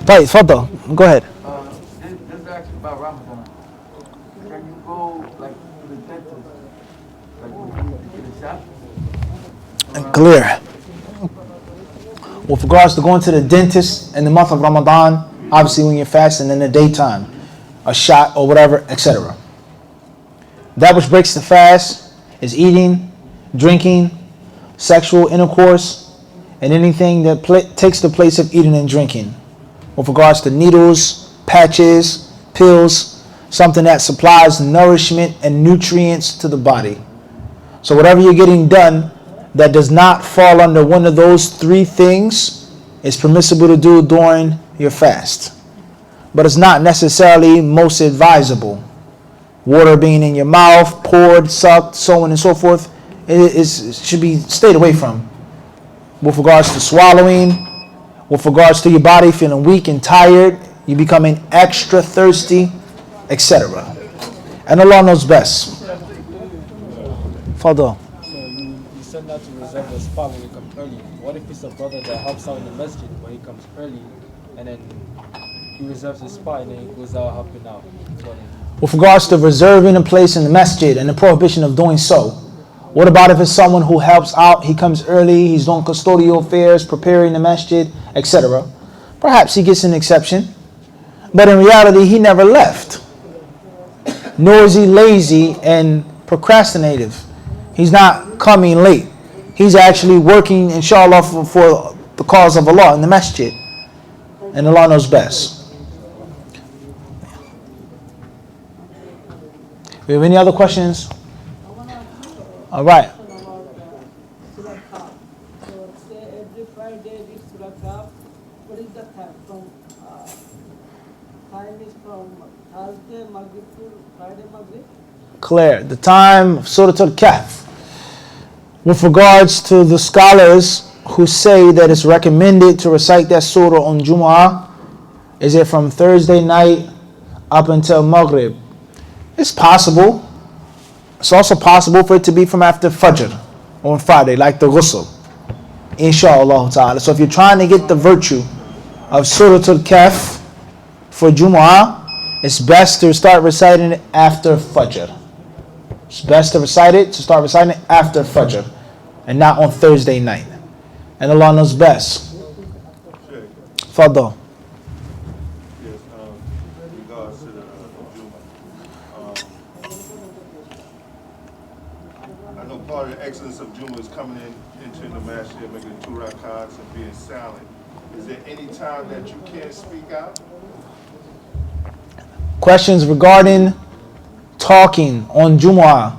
Right, Fadda, go ahead. This is actually about Ramadan. Can you go like to the dentist, like to get a shot? And clear. With regards to going to the dentist in the month of Ramadan, obviously when you're fasting in the daytime, a shot or whatever, etc. That which breaks the fast is eating, drinking, sexual intercourse, and anything that takes the place of eating and drinking. With regards to needles, patches, pills, something that supplies nourishment and nutrients to the body. So whatever you're getting done that does not fall under one of those three things is permissible to do during your fast. But it's not necessarily most advisable. Water being in your mouth, poured, sucked, so on and so forth, it should be stayed away from. With regards to swallowing, with regards to your body feeling weak and tired, you becoming extra thirsty, etc. And Allah knows best. Fadal. So you said not to reserve a spot when you come early. What if it's a brother that helps out in the masjid when he comes early, and then he reserves a spot and then he goes out helping out? With regards to reserving a place in the masjid and the prohibition of doing so, what about if it's someone who helps out, he comes early, he's doing custodial affairs, preparing the masjid, etc. Perhaps he gets an exception, but in reality he never left. Nor is he lazy and procrastinative. He's not coming late. He's actually working, inshallah, for the cause of Allah in the masjid. And Allah knows best. We have any other questions? All right. Clear. The time of Surah Al-Kahf. With regards to the scholars who say that it's recommended to recite that surah on Jumu'ah, is it from Thursday night up until Maghrib? It's possible. It's also possible for it to be from after Fajr on Friday, like the ghusl, inshallah ta'ala. So if you're trying to get the virtue of Surah Al-Kahf for Jumu'ah, it's best to start reciting it after Fajr. It's best to start reciting it after Fajr and not on Thursday night. And Allah knows best. Fadal. Yes, in regards to the Jumu'ah. I know part of the excellence of Jumu'ah is coming into the Masjid, making 2 rakats and being silent. Is there any time that you can't speak out? Questions regarding talking on Jumu'ah,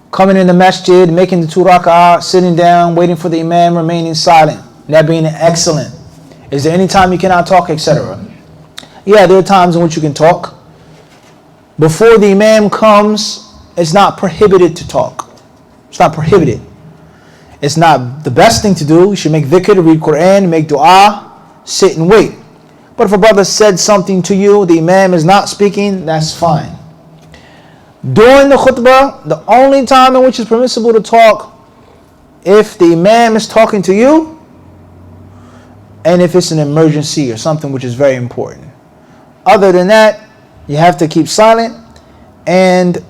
coming in the masjid, making the 2 rak'ah, sitting down, waiting for the imam, remaining silent, that being excellent. Is there any time you cannot talk, etc.? Yeah, there are times in which you can talk. Before the imam comes, it's not prohibited to talk. It's not prohibited. It's not the best thing to do. You should make dhikr, read Quran, make dua, sit and wait. But if a brother said something to you, the imam is not speaking, that's fine. During the khutbah, the only time in which it's permissible to talk, if the imam is talking to you, and if it's an emergency or something which is very important. Other than that, you have to keep silent. And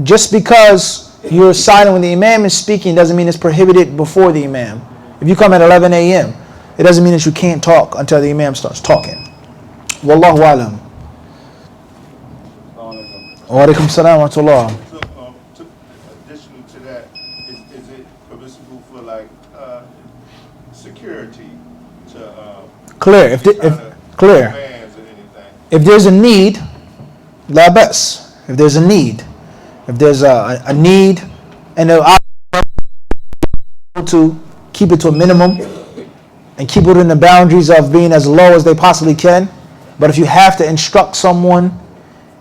just because you're silent when the imam is speaking doesn't mean it's prohibited before the imam. If you come at 11 a.m., it doesn't mean that you can't talk until the imam starts talking. Wallahu alam. Wa alaikum salam wa rahmatullah. So, additional to that, is it permissible for like security to Clear. If there's a need, la bas. If there's a need, a need, and to keep it to a minimum and keep it in the boundaries of being as low as they possibly can. But if you have to instruct someone,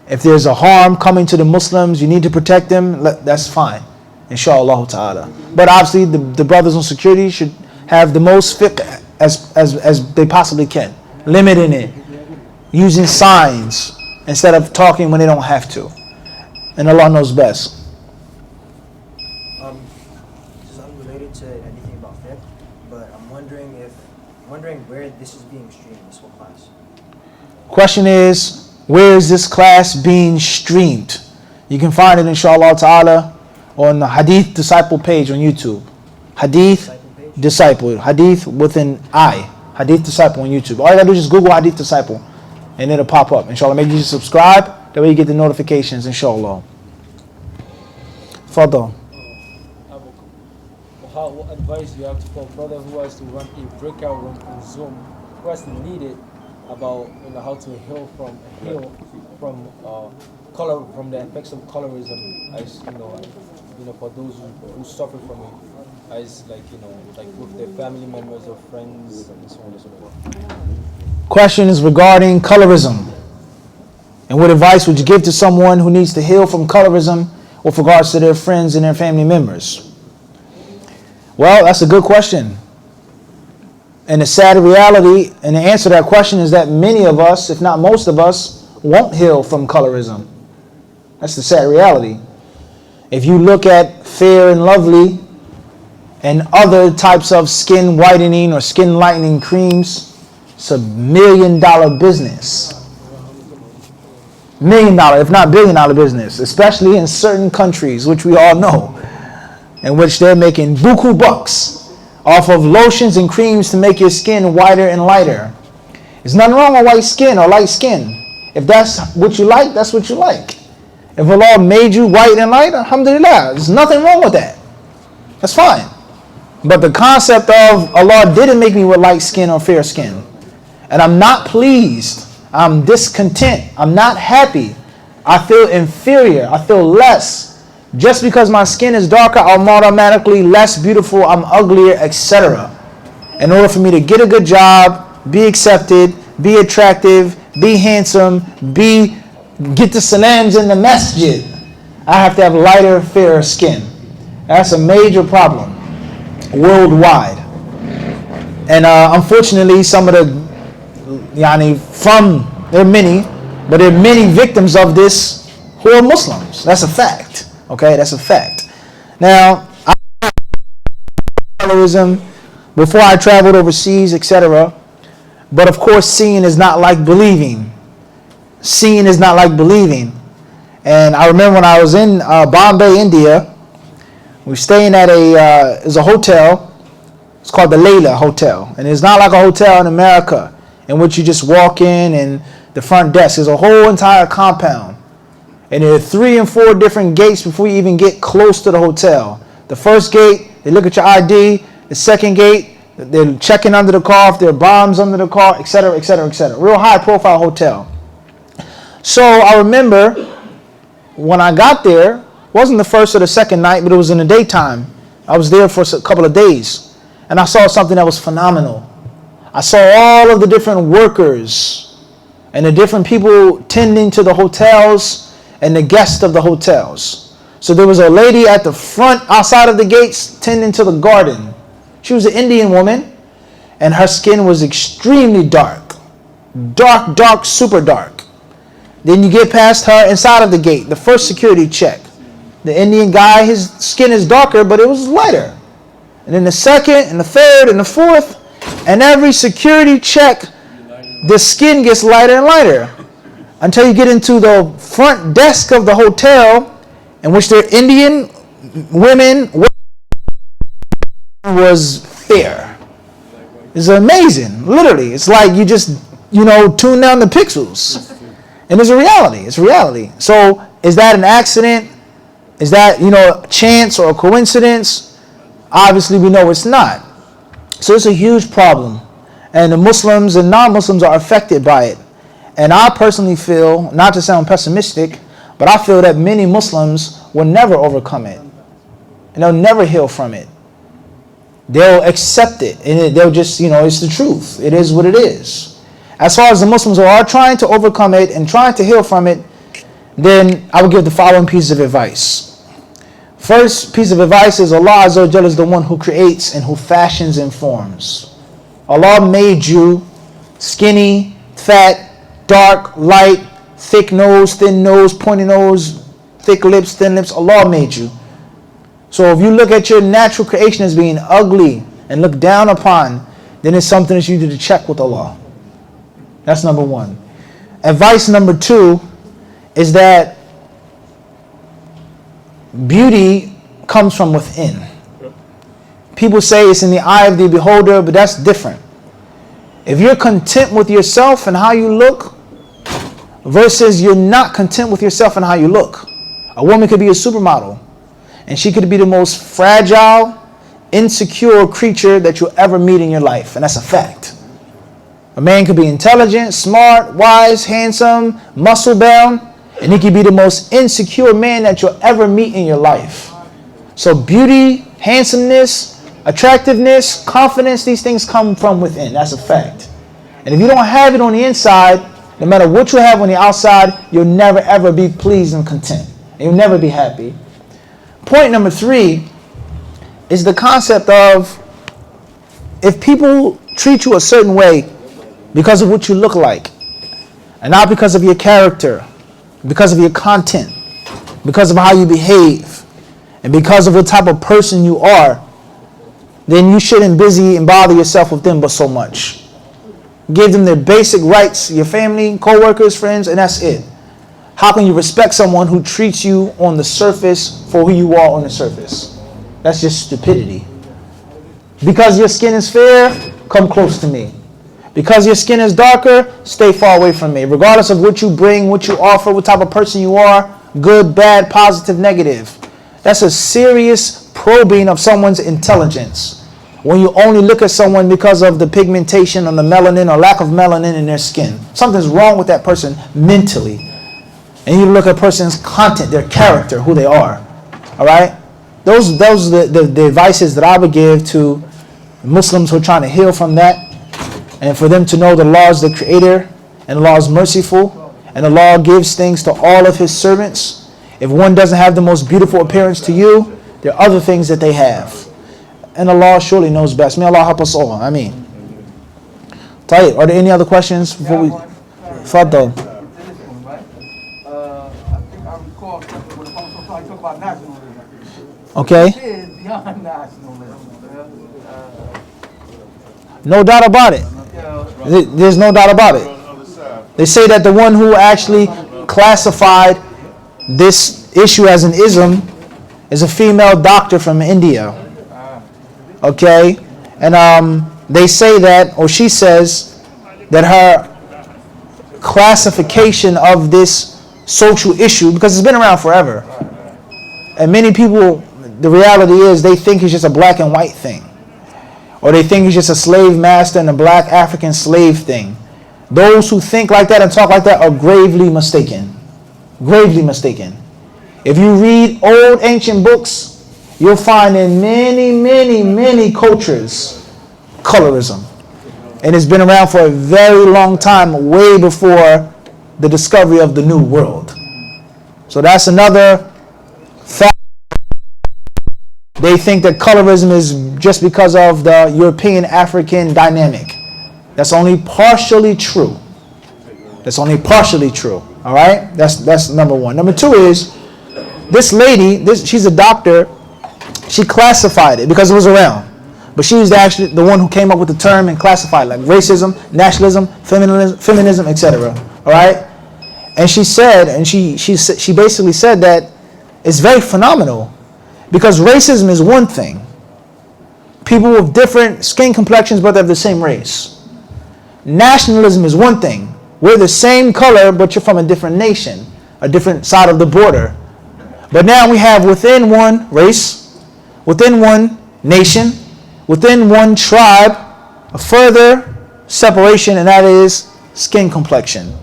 if there's a harm coming to the Muslims, you need to protect them, that's fine, inshallah ta'ala. But obviously the brothers on security should have the most fiqh as they possibly can, limiting it, using signs instead of talking when they don't have to. And Allah knows best. This is unrelated to anything about fiqh, but I'm wondering where this is being streamed, this whole class. Question is, where is this class being streamed? You can find it, inshallah ta'ala, on the HadithDisciple page on YouTube. HadithDisciple. Hadith with an I. HadithDisciple on YouTube. All you gotta do is just Google HadithDisciple and it'll pop up. Inshallah, make sure you subscribe. That way you get the notifications, inshallah. Fadal. What advice do you have for a brother who has to run a breakout room in Zoom, who has to lead it about how to heal from color, from the effects of colorism, as for those who suffer from it, as like with their family members or friends and so on and so forth. Question is regarding colorism. And what advice would you give to someone who needs to heal from colorism with regards to their friends and their family members? Well, that's a good question. And the sad reality and the answer to that question is that many of us, if not most of us, won't heal from colorism. That's the sad reality. If you look at Fair and Lovely and other types of skin whitening or skin lightening creams, it's $1 million business. $1 million, if not $1 billion business, especially in certain countries, which we all know, in which they're making buku bucks off of lotions and creams to make your skin whiter and lighter. There's nothing wrong with white skin or light skin. If that's what you like, that's what you like. If Allah made you white and light, alhamdulillah, there's nothing wrong with that. That's fine. But the concept of Allah didn't make me with light skin or fair skin, and I'm not pleased, I'm discontent, I'm not happy, I feel inferior, I feel less. Just because my skin is darker, I'm automatically less beautiful, I'm uglier, etc. In order for me to get a good job, be accepted, be attractive, be handsome, get the salams in the Masjid, I have to have lighter, fairer skin. That's a major problem worldwide. And unfortunately, some of the, there are many, but there are many victims of this who are Muslims. That's a fact. Okay, that's a fact. Now, colorism before I traveled overseas, etc. But of course, seeing is not like believing. Seeing is not like believing. And I remember when I was in Bombay, India, we were staying at a hotel. It's called the Layla Hotel, and it's not like a hotel in America in which you just walk in and the front desk is a whole entire compound. And there are 3 and 4 different gates before you even get close to the hotel. The first gate, they look at your ID. The second gate, they're checking under the car if there are bombs under the car, etc., etc., etc. Real high profile hotel. So I remember when I got there, it wasn't the first or the second night, but it was in the daytime. I was there for a couple of days, and I saw something that was phenomenal. I saw all of the different workers and the different people tending to the hotels and the guests of the hotels. So there was a lady at the front outside of the gates tending to the garden. She was an Indian woman, and her skin was extremely dark. Dark, super dark. Then you get past her inside of the gate, the first security check. The Indian guy, his skin is darker, but it was lighter. And then the second, and the third, and the fourth, and every security check, the skin gets lighter and lighter. Until you get into the front desk of the hotel, in which their Indian women was fair. It's amazing, literally. It's like you just, tune down the pixels. And it's a reality. It's reality. So is that an accident? Is that, chance or a coincidence? Obviously, we know it's not. So it's a huge problem. And the Muslims and non-Muslims are affected by it. And I personally feel, not to sound pessimistic, but I feel that many Muslims will never overcome it. And they'll never heal from it. They'll accept it. And they'll just, it's the truth. It is what it is. As far as the Muslims who are trying to overcome it and trying to heal from it, then I would give the following pieces of advice. First piece of advice is Allah Azza wa Jalla is the one who creates and who fashions and forms. Allah made you skinny, fat, dark, light, thick nose, thin nose, pointy nose, thick lips, thin lips. Allah made you. So if you look at your natural creation as being ugly and looked down upon, then it's something that you need to check with Allah. That's number one. Advice number two is that beauty comes from within. People say it's in the eye of the beholder, but that's different. If you're content with yourself and how you look, versus you're not content with yourself and how you look. A woman could be a supermodel, and she could be the most fragile, insecure creature that you'll ever meet in your life, and that's a fact. A man could be intelligent, smart, wise, handsome, muscle-bound, and he could be the most insecure man that you'll ever meet in your life. So beauty, handsomeness, attractiveness, confidence, these things come from within. That's a fact. And if you don't have it on the inside, no matter what you have on the outside, you'll never ever be pleased and content. And you'll never be happy. Point number three is the concept of if people treat you a certain way because of what you look like, and not because of your character, because of your content, because of how you behave, and because of what type of person you are, then you shouldn't busy and bother yourself with them but so much. Give them their basic rights, your family, co-workers, friends, and that's it. How can you respect someone who treats you on the surface for who you are on the surface? That's just stupidity. Because your skin is fair, come close to me. Because your skin is darker, stay far away from me. Regardless of what you bring, what you offer, what type of person you are, good, bad, positive, negative. That's a serious probing of someone's intelligence. When you only look at someone because of the pigmentation or the melanin or lack of melanin in their skin. Something's wrong with that person mentally. And you look at a person's content, their character, who they are. All right? Those are the advices that I would give to Muslims who are trying to heal from that. And for them to know the law is the creator and the law is merciful. And the law gives things to all of his servants. If one doesn't have the most beautiful appearance to you, there are other things that they have. And Allah surely knows best. May Allah help us all. Ameen. Tayyip, are there any other questions before we... Faddal. I think I recall something when talk about nationalism. Okay. It is beyond nationalism. No doubt about it. There's no doubt about it. They say that the one who actually classified this issue as an ism is a female doctor from India. Okay, and they say that, or she says that her classification of this social issue, because it's been around forever, and many people, the reality is they think it's just a black and white thing, or they think it's just a slave master and a black African slave thing. Those who think like that and talk like that are gravely mistaken. Gravely mistaken. If you read old ancient books, you'll find in many cultures colorism. And it's been around for a very long time, way before the discovery of the New World. So that's another fact. They think that colorism is just because of the European-African dynamic. That's only partially true. That's only partially true. All right? That's number one. Number two is, this lady, she's a doctor. She classified it because it was around. But she was actually the one who came up with the term and classified like racism, nationalism, feminism, etc. All right? And she said, and she basically said that it's very phenomenal because racism is one thing. People with different skin complexions but they have the same race. Nationalism is one thing. We're the same color but you're from a different nation, a different side of the border. But now we have within one race, within one nation, within one tribe, a further separation, and that is skin complexion.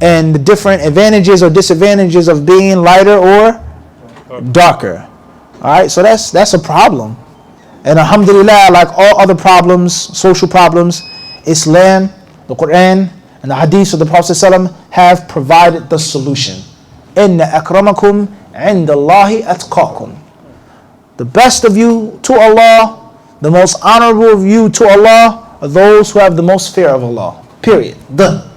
And the different advantages or disadvantages of being lighter or darker. Alright, so that's a problem. And alhamdulillah, like all other problems, social problems, Islam, the Quran, and the Hadith of the Prophet ﷺ have provided the solution. Inna akramakum indallahi atqakum. The best of you to Allah, the most honorable of you to Allah, are those who have the most fear of Allah. Period. Done.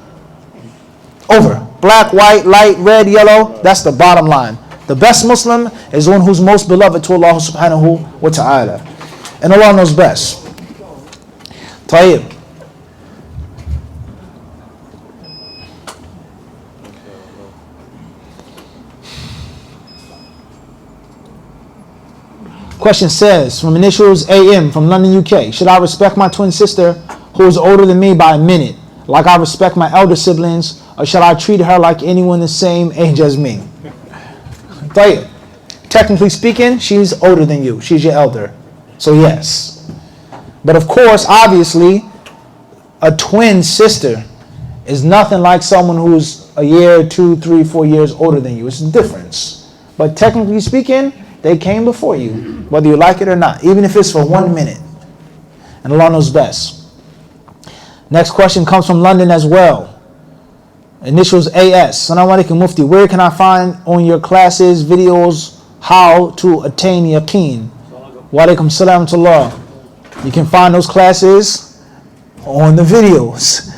Over. Black, white, light, red, yellow. That's the bottom line. The best Muslim is one who's most beloved to Allah subhanahu wa ta'ala. And Allah knows best. طيب. Question says, from initials AM from London, UK. Should I respect my twin sister who is older than me by a minute, like I respect my elder siblings, or should I treat her like anyone the same age as me? طيب. Technically speaking, she's older than you. She's your elder. So yes. But of course, obviously, a twin sister is nothing like someone who's a year, 2, 3, 4 years older than you. It's a difference. But technically speaking, they came before you, whether you like it or not, even if it's for 1 minute. And Allah knows best. Next question comes from London as well. Initials AS. Assalamu alaikum Mufti. Where can I find on your classes, videos, how to attain yaqeen? Wa alaikum salam to Allah. You can find those classes on the videos.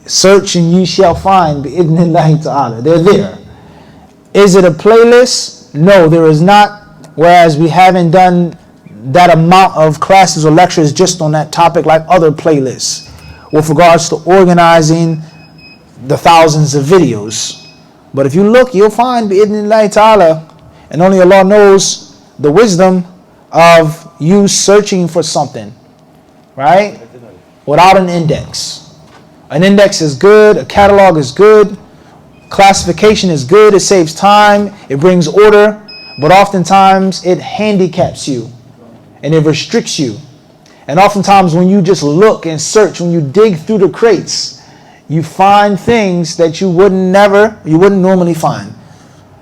Search and you shall find bi'idhnillahi ta'ala. They're there. Is it a playlist? No, there is not. Whereas we haven't done that amount of classes or lectures just on that topic like other playlists with regards to organizing the thousands of videos. But if you look, you'll find bi'idhnillahi ta'ala, and only Allah knows the wisdom of you searching for something, right? Without an index. An index is good, a catalog is good, classification is good, it saves time, it brings order, but oftentimes it handicaps you and it restricts you. And oftentimes when you just look and search, when you dig through the crates, you find things that you wouldn't normally find.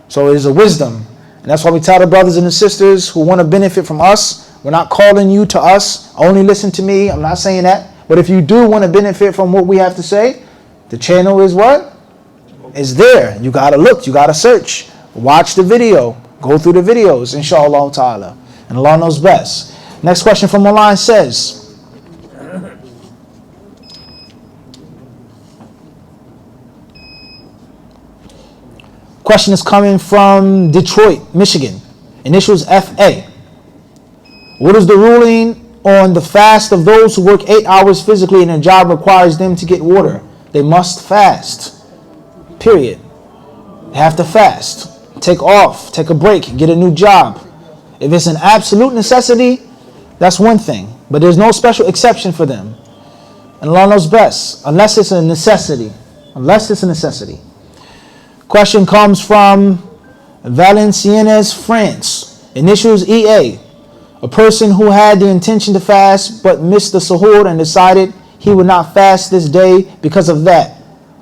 So it is a wisdom. And that's why we tell the brothers and the sisters who want to benefit from us, we're not calling you to us, only listen to me. I'm not saying that. But if you do want to benefit from what we have to say, the channel is what? It's there. You got to look, you got to search. Watch the video. Go through the videos, inshallah ta'ala. And Allah knows best. Next question from online says, question is coming from Detroit, Michigan. Initials FA. What is the ruling on the fast of those who work 8 hours physically and a job requires them to get water? They must fast. Period. They have to fast. Take off, take a break, get a new job. If it's an absolute necessity, that's one thing. But there's no special exception for them. And Allah knows best, unless it's a necessity. Unless it's a necessity. Question comes from Valenciennes, France. Initials EA. A person who had the intention to fast but missed the suhoor and decided he would not fast this day because of that.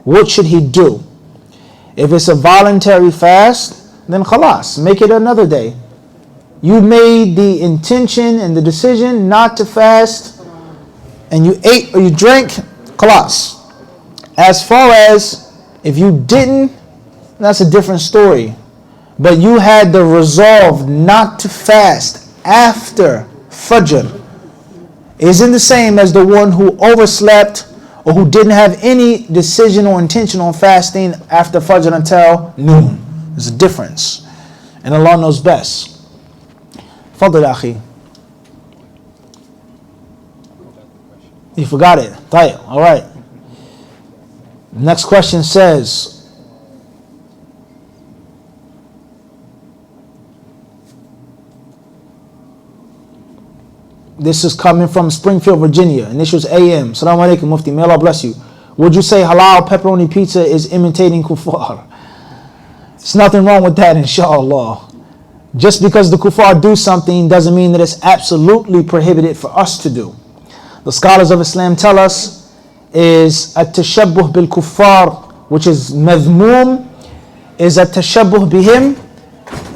What should he do? If it's a voluntary fast, then khalas, make it another day. You made the intention and the decision not to fast, and you ate or you drank, khalas. As far as if you didn't, that's a different story. But you had the resolve not to fast after Fajr. Isn't the same as the one who overslept or who didn't have any decision or intention on fasting after Fajr until noon. There's a difference. And Allah knows best. Fadl akhi. You forgot it. Tayyib. All right. Next question says, this is coming from Springfield, Virginia. Initials AM. Assalamu alaikum Mufti. May Allah bless you. Would you say halal pepperoni pizza is imitating kuffar? There's nothing wrong with that, inshallah. Just because the kuffar do something doesn't mean that it's absolutely prohibited for us to do. The scholars of Islam tell us is at-tashabbuh bil kuffar, which is madhmoom, is at-tashabbuh bihim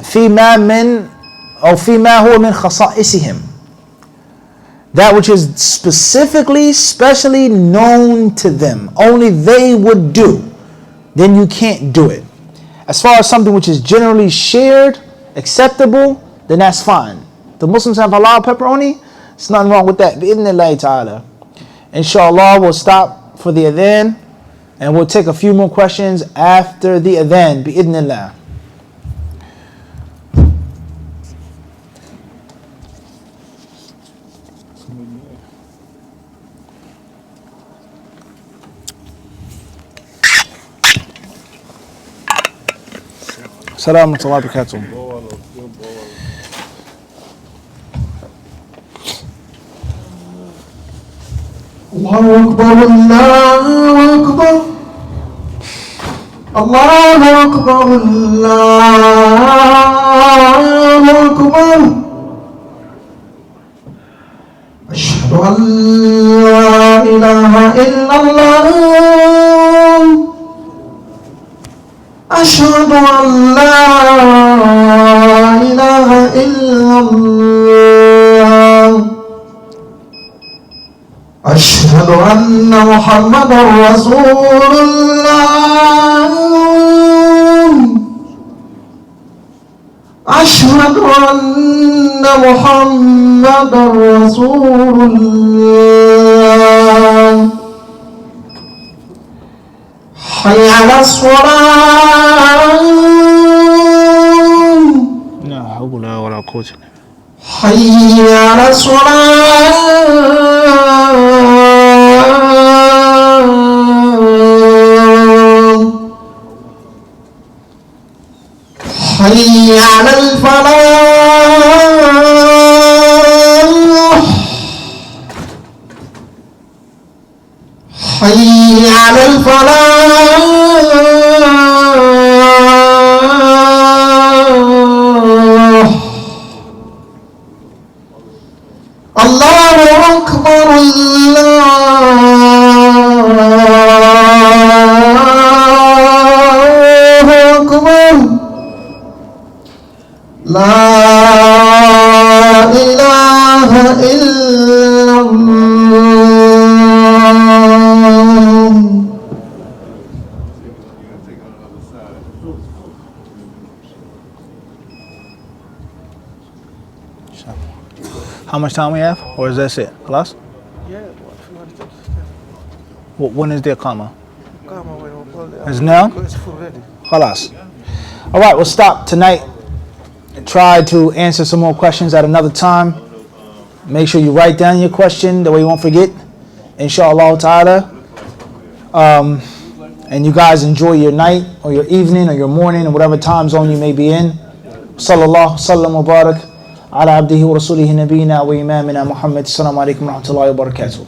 fima min or fima huwa min khasa'isihim. That which is specifically, specially known to them, only they would do, then you can't do it. As far as something which is generally shared, acceptable, then that's fine. The Muslims have halal pepperoni, there's nothing wrong with that. Bi'idhnillahi ta'ala. Inshallah, we'll stop for the adhan, and we'll take a few more questions after the adhan. Bi'idhnillah. Assalamu alaikum wa rahmatullahi wa barakatuh. الله أكبر الله أكبر الله أكبر الله أكبر أشهد أن لا إله إلا الله أشهد أن لا إله إلا الله أشهد أن محمدا رسول الله أشهد أن محمدا رسول الله حي على الصلاة لا حول ولا قوة إلا بالله. حي على الصلاة حي على الفلاح حي على الفلاح الله أكبر الله أكبر لا إله إلا الله. How much time we have? Or is that it? Class? Yeah, When is the Iqamah? come on, Is now? it's full ready. Khalas. All right, we'll stop tonight and try to answer some more questions at another time. Make sure you write down your question, the way you won't forget, inshallah ta'ala. And you guys enjoy your night or your evening or your morning or whatever time zone you may be in. Sallallahu sallam wa barak ala abdihi wa rasulihi nabiyina wa imamina Muhammad. Assalamu alaikum wa rahmatullahi wa barakatuh.